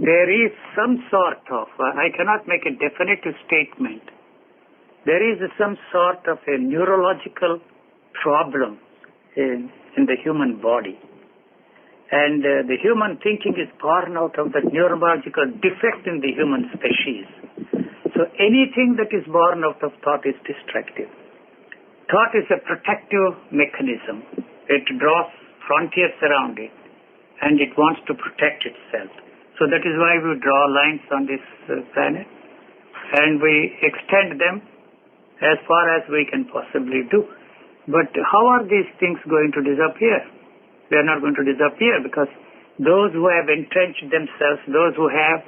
there is some sort of, I cannot make a definitive statement, there is some sort of a neurological problem in the human body. And the human thinking is born out of that neurological defect in the human species. So anything that is born out of thought is destructive. Thought is a protective mechanism. It draws frontiers around it, and it wants to protect itself. So that is why we draw lines on this planet, and we extend them as far as we can possibly do. But how are these things going to disappear? They are not going to disappear because those who have entrenched themselves, those who have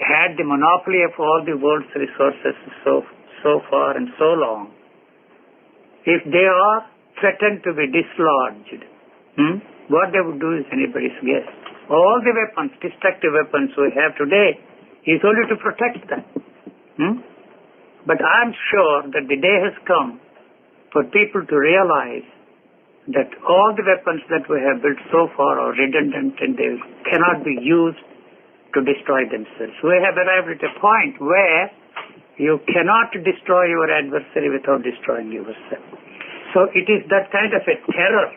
had the monopoly of all the world's resources so far and so long, if they are threatened to be dislodged, what they would do is anybody's guess. All the weapons, destructive weapons we have today, is only to protect them. But I'm sure that the day has come for people to realize that all the weapons that we have built so far are redundant and they cannot be used to destroy themselves. We have arrived at a point where you cannot destroy your adversary without destroying yourself. So it is that kind of a terror,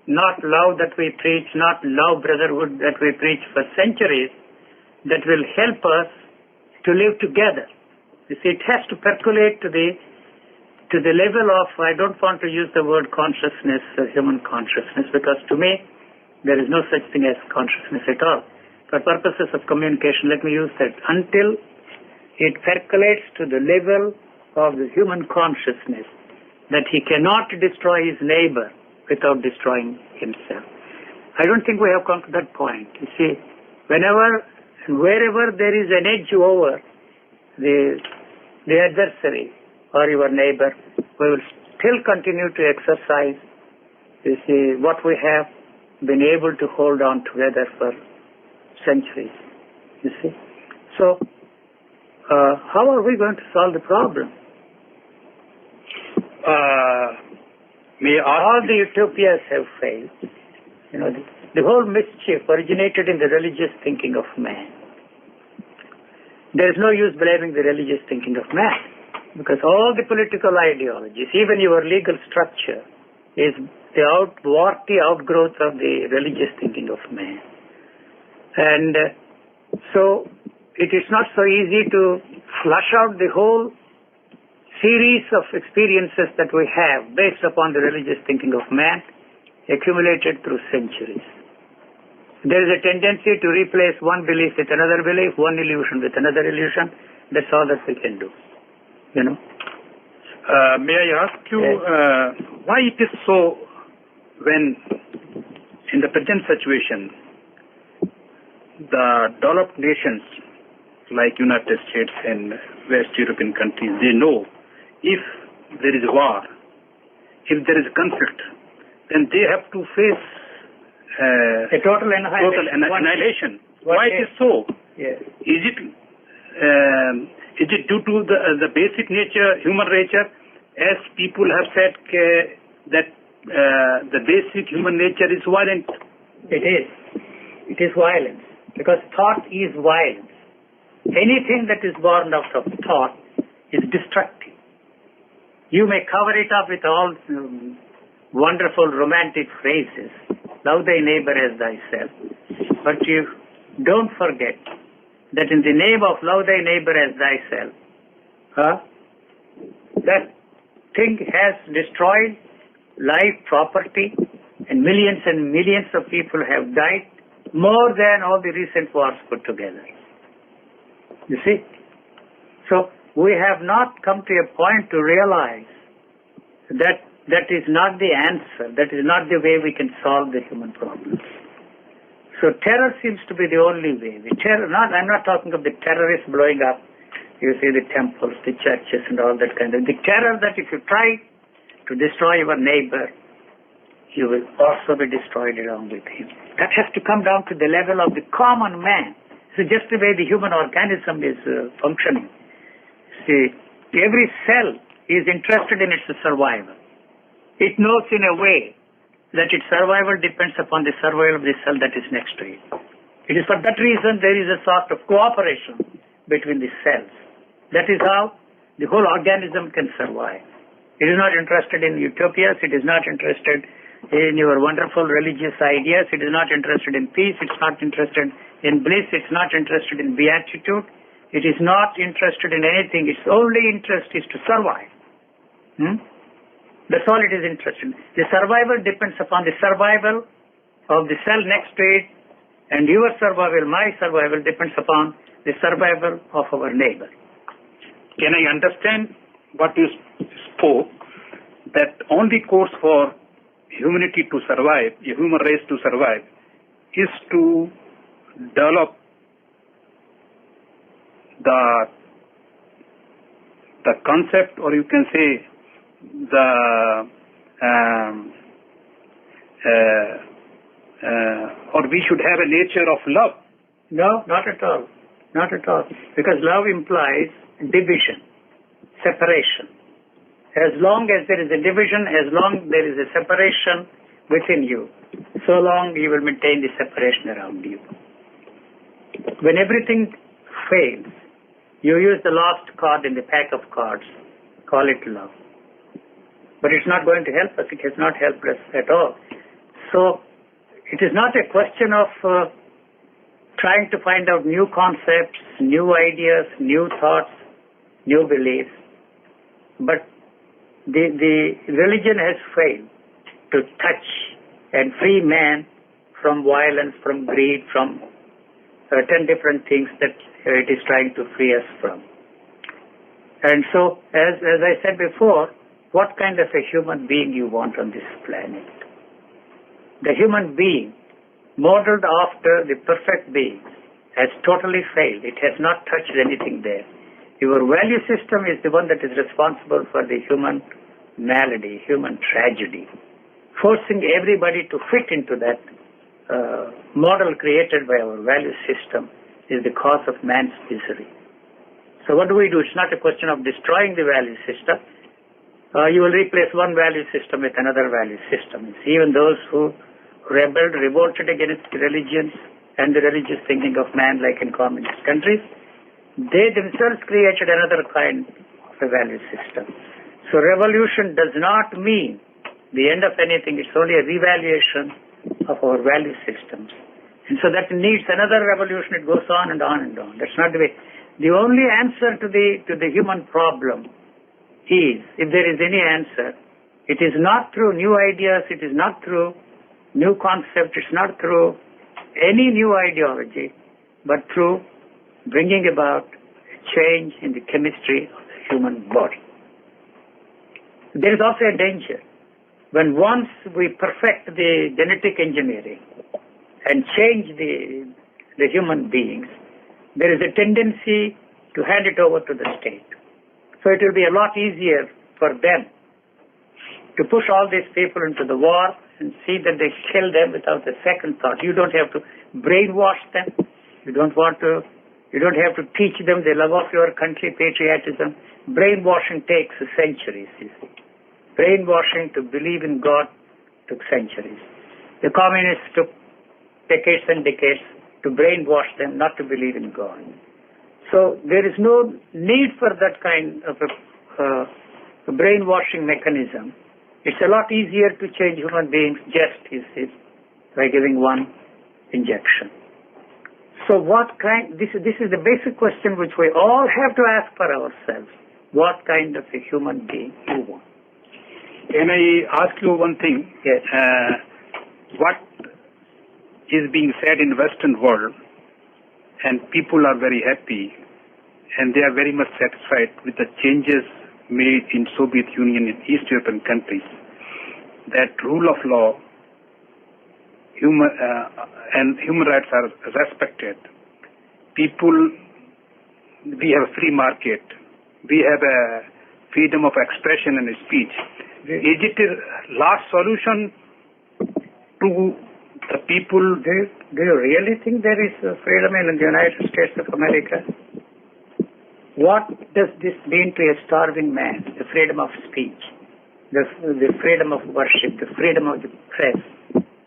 not love that we preach, not love brotherhood that we preach for centuries, that will help us to live together. You see, it has to percolate to the level of, I don't want to use the word consciousness, human consciousness, because to me, there is no such thing as consciousness at all. For purposes of communication, let me use that. Until it percolates to the level of the human consciousness, that he cannot destroy his neighbor without destroying himself. I don't think we have come to that point. You see, whenever and wherever there is an edge over the adversary or your neighbor, we will still continue to exercise, you see, what we have been able to hold on together for centuries, you see. So, how are we going to solve the problem? All the utopias have failed. You know, the whole mischief originated in the religious thinking of man. There is no use blaming the religious thinking of man, because all the political ideologies, even your legal structure, is the outgrowth of the religious thinking of man. And so it is not so easy to flush out the whole series of experiences that we have based upon the religious thinking of man accumulated through centuries. There is a tendency to replace one belief with another belief, one illusion with another illusion. That's all that we can do, you know. May I ask you why it is so when in the present situation the developed nations like United States and West European countries, they know if there is war, if there is conflict, then they have to face a total annihilation. Why it is so? Yes. Is it due to the basic nature, human nature, as people have said that the basic human nature is violent? It is. It is violence, because thought is violence. Anything that is born out of thought is destructive. You may cover it up with all wonderful romantic phrases, love thy neighbor as thyself, but you don't forget that in the name of love thy neighbor as thyself, that thing has destroyed life, property, and millions of people have died, more than all the recent wars put together. You see? So we have not come to a point to realize that that is not the answer, that is not the way we can solve the human problems. So terror seems to be the only way. I'm not talking of the terrorists blowing up, you see, the temples, the churches and all that kind of. The terror that if you try to destroy your neighbor, you will also be destroyed along with him. That has to come down to the level of the common man. So just the way the human organism is functioning. See, every cell is interested in its survival. It knows in a way that its survival depends upon the survival of the cell that is next to it. It is for that reason there is a sort of cooperation between the cells. That is how the whole organism can survive. It is not interested in utopias. It is not interested in your wonderful religious ideas. It is not interested in peace. It's not interested in bliss. It's not interested in beatitude. It is not interested in anything. Its only interest is to survive. That's all it is interested in. The survival depends upon the survival of the cell next to it, and your survival, my survival, depends upon the survival of our neighbor. Can I understand what you spoke, that only course for humanity to survive, a human race to survive, is to develop the concept, or you can say or we should have a nature of love? No, not at all. Not at all. Because love implies division, separation. As long as there is a division, as long there is a separation within you, so long you will maintain the separation around you. When everything fails, you use the last card in the pack of cards, call it love. But it's not going to help us. It has not helped us at all. So it is not a question of trying to find out new concepts, new ideas, new thoughts, new beliefs. But the religion has failed to touch and free man from violence, from greed, from 10 different things that it is trying to free us from. And so, as I said before, what kind of a human being you want on this planet? The human being, modeled after the perfect being, has totally failed. It has not touched anything there. Your value system is the one that is responsible for the human malady, human tragedy. Forcing everybody to fit into that model created by our value system is the cause of man's misery. So what do? It's not a question of destroying the value system. You will replace one value system with another value system. It's even those who revolted against the religions and the religious thinking of man, like in communist countries, they themselves created another kind of a value system. So revolution does not mean the end of anything. It's only a revaluation of our value systems. And so that needs another revolution. It goes on and on and on. That's not the way. The only answer to the human problem is, if there is any answer, it is not through new ideas, it is not through new concepts, it's not through any new ideology, but through bringing about a change in the chemistry of the human body. There is also a danger. When once we perfect the genetic engineering and change the human beings, there is a tendency to hand it over to the state. So it will be a lot easier for them to push all these people into the war and see that they kill them without a second thought. You don't have to brainwash them. You don't have to teach them the love of your country, patriotism. Brainwashing takes centuries, you see. Brainwashing to believe in God took centuries. The communists took decades and decades to brainwash them not to believe in God. So there is no need for that kind of a brainwashing mechanism. It's a lot easier to change human beings just by giving one injection. So this is the basic question which we all have to ask for ourselves. What kind of a human being you want? Can I ask you one thing? Yes. What is being said in the Western world, and people are very happy, and they are very much satisfied with the changes made in Soviet Union and East European countries, that rule of law and human rights are respected. People, we have a free market, we have a freedom of expression and speech. Is it a last solution to the people? Do you really think there is freedom in the United States of America? What does this mean to a starving man? The freedom of speech, the freedom of worship, the freedom of the press.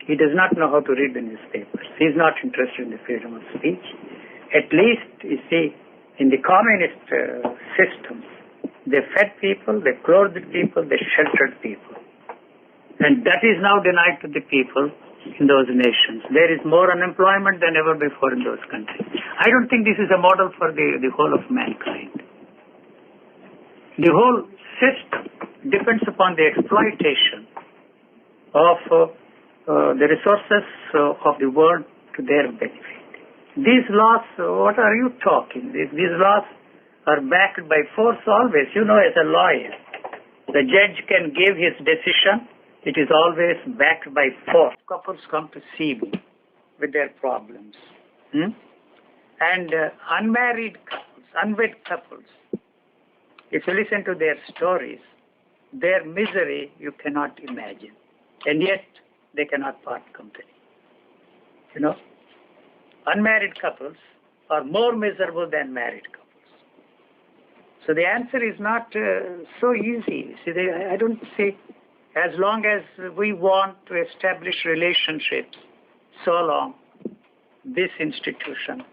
He does not know how to read the newspapers. He is not interested in the freedom of speech. At least, you see, in the communist systems, they fed people, they clothed people, they sheltered people. And that is now denied to the people in those nations. There is more unemployment than ever before in those countries. I don't think this is a model for the whole of mankind. The whole system depends upon the exploitation of the resources of the world to their benefit. These laws, what are you talking? These laws are backed by force always. You know, as a lawyer, the judge can give his decision. It is always backed by force. Couples come to see me with their problems. And unmarried couples, unwed couples, if you listen to their stories, their misery you cannot imagine. And yet, they cannot part company. You know, unmarried couples are more miserable than married couples. So the answer is not so easy. See, I don't say, as long as we want to establish relationships, so long this institution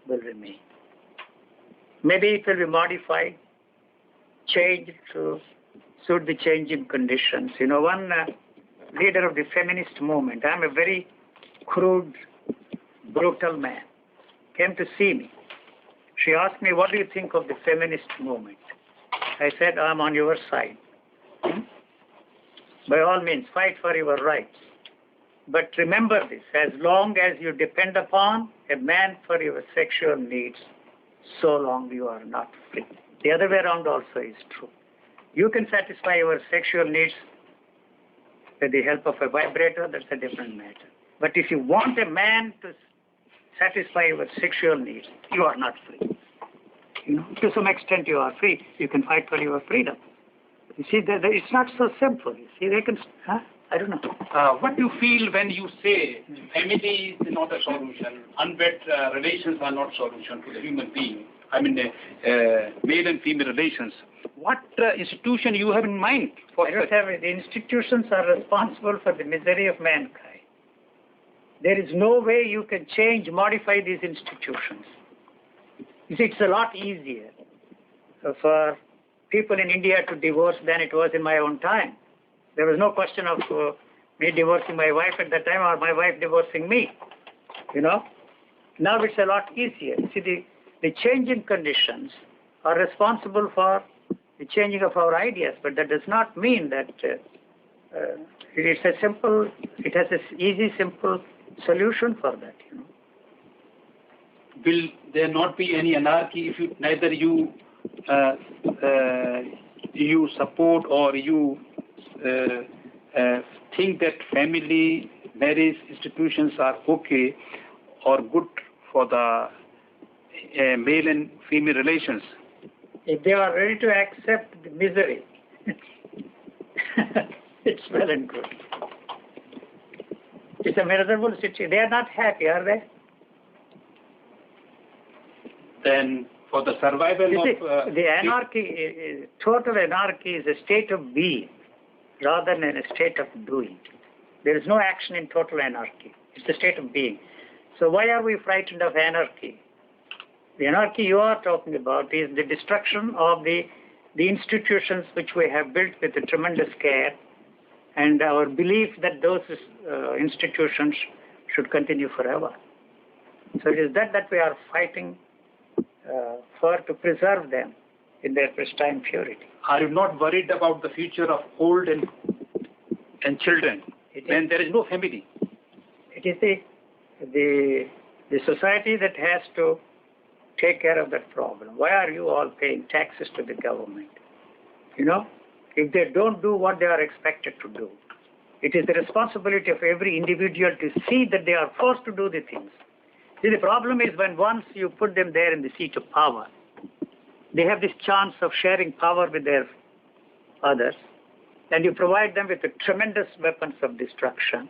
will remain. Maybe it will be modified, changed to suit the changing conditions. You know, one leader of the feminist movement, I'm a very crude, brutal man, came to see me. She asked me, what do you think of the feminist movement? I said, I'm on your side. By all means, fight for your rights. But remember this, as long as you depend upon a man for your sexual needs, so long you are not free. The other way around also is true. You can satisfy your sexual needs with the help of a vibrator, that's a different matter. But if you want a man to satisfy your sexual needs, you are not free. You know, to some extent you are free. You can fight for your freedom. You see, it's not so simple. You see, they can, I don't know. What do you feel when you say family is not a solution, unwed relations are not solution to the human being? I mean, male and female relations. What institution you have in mind? For I don't have it. The institutions are responsible for the misery of mankind. There is no way you can change, modify these institutions. You see, it's a lot easier for people in India to divorce than it was in my own time. There was no question of me divorcing my wife at that time or my wife divorcing me. You know? Now it's a lot easier. See, the changing conditions are responsible for the changing of our ideas, but that does not mean that it has an easy, simple solution for that. You know? Will there not be any anarchy if neither you support or you think that family, marriage institutions are okay or good for the male and female relations? If they are ready to accept the misery, it's well and good. It's a miserable situation. They are not happy, are they? Then for the survival of... the anarchy, total anarchy is a state of being rather than a state of doing. There is no action in total anarchy. It's a state of being. So why are we frightened of anarchy? The anarchy you are talking about is the destruction of the institutions which we have built with a tremendous care and our belief that those institutions should continue forever. So it is that we are fighting for to preserve them in their pristine purity. Are you not worried about the future of old and children when there is no family? It is the society that has to take care of that problem. Why are you all paying taxes to the government? You know, if they don't do what they are expected to do, it is the responsibility of every individual to see that they are forced to do the things. See, the problem is when once you put them there in the seat of power, they have this chance of sharing power with their others, and you provide them with the tremendous weapons of destruction.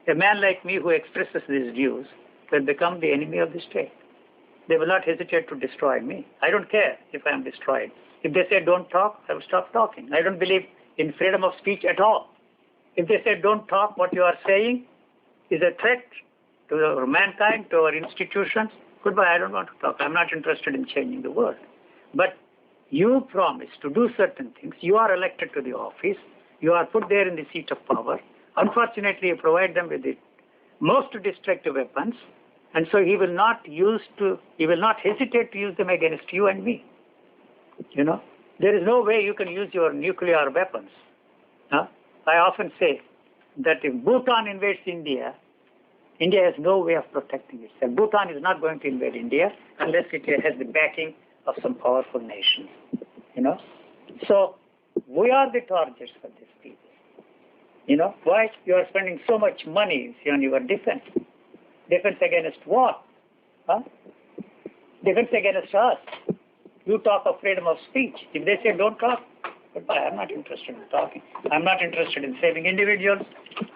A man like me who expresses these views will become the enemy of the state. They will not hesitate to destroy me. I don't care if I am destroyed. If they say don't talk, I will stop talking. I don't believe in freedom of speech at all. If they say don't talk what you are saying, is a threat to mankind, to our institutions, goodbye, I don't want to talk. I'm not interested in changing the world. But you promise to do certain things. You are elected to the office. You are put there in the seat of power. Unfortunately, you provide them with the most destructive weapons, and so he will not hesitate to use them against you and me. You know, there is no way you can use your nuclear weapons. I often say that if Bhutan invades India, India has no way of protecting itself. Bhutan is not going to invade India unless it has the backing of some powerful nation. You know, so we are the targets for these people. You know, why? You are spending so much money on your defense. Defense against what? Defense against us. You talk of freedom of speech. If they say don't talk, goodbye, I'm not interested in talking. I'm not interested in saving individuals.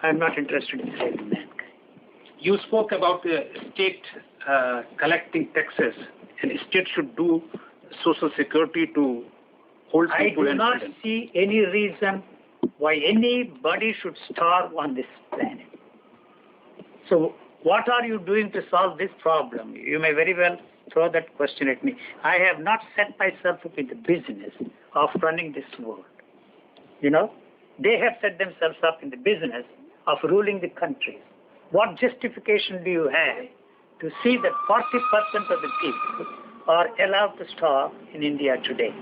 I'm not interested in saving mankind. You spoke about the state collecting taxes, and the state should do social security to hold people. I do not see any reason why anybody should starve on this planet. So what are you doing to solve this problem? You may very well throw that question at me. I have not set myself up in the business of running this world. You know, they have set themselves up in the business of ruling the countries. What justification do you have to see that 40% of the people are allowed to starve in India today?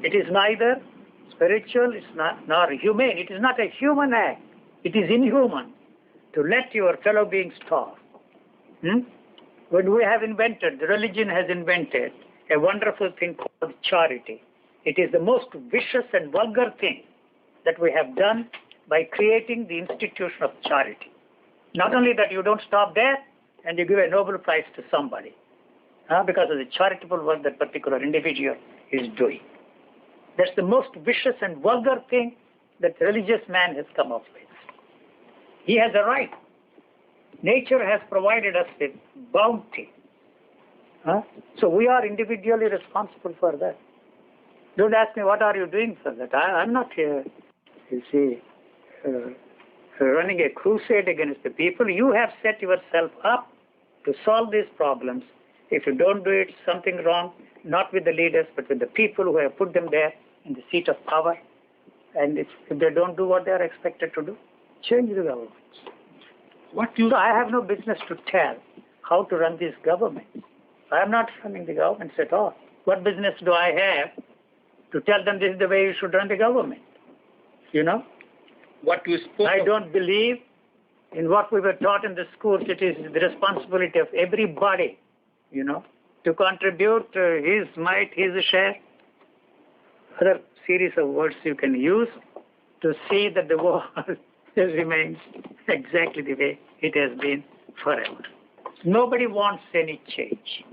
It is neither spiritual, it's not nor humane. It is not a human act. It is inhuman to let your fellow beings starve. When we have invented, the religion has invented a wonderful thing called charity. It is the most vicious and vulgar thing that we have done by creating the institution of charity. Not only that, you don't stop there and you give a Nobel Prize to somebody because of the charitable work that particular individual is doing. That's the most vicious and vulgar thing that religious man has come up with. He has a right. Nature has provided us with bounty. So we are individually responsible for that. Don't ask me what are you doing for that. I'm not here, you see, running a crusade against the people. You have set yourself up to solve these problems. If you don't do it, something wrong, not with the leaders, but with the people who have put them there in the seat of power. And if they don't do what they are expected to do, change the government. So I have no business to tell how to run these governments. I am not running the governments at all. What business do I have to tell them this is the way you should run the government? You know? I don't believe in what we were taught in the schools. It is the responsibility of everybody, you know, to contribute his mite, his share. Other series of words you can use to see that the world remains exactly the way it has been forever. Nobody wants any change.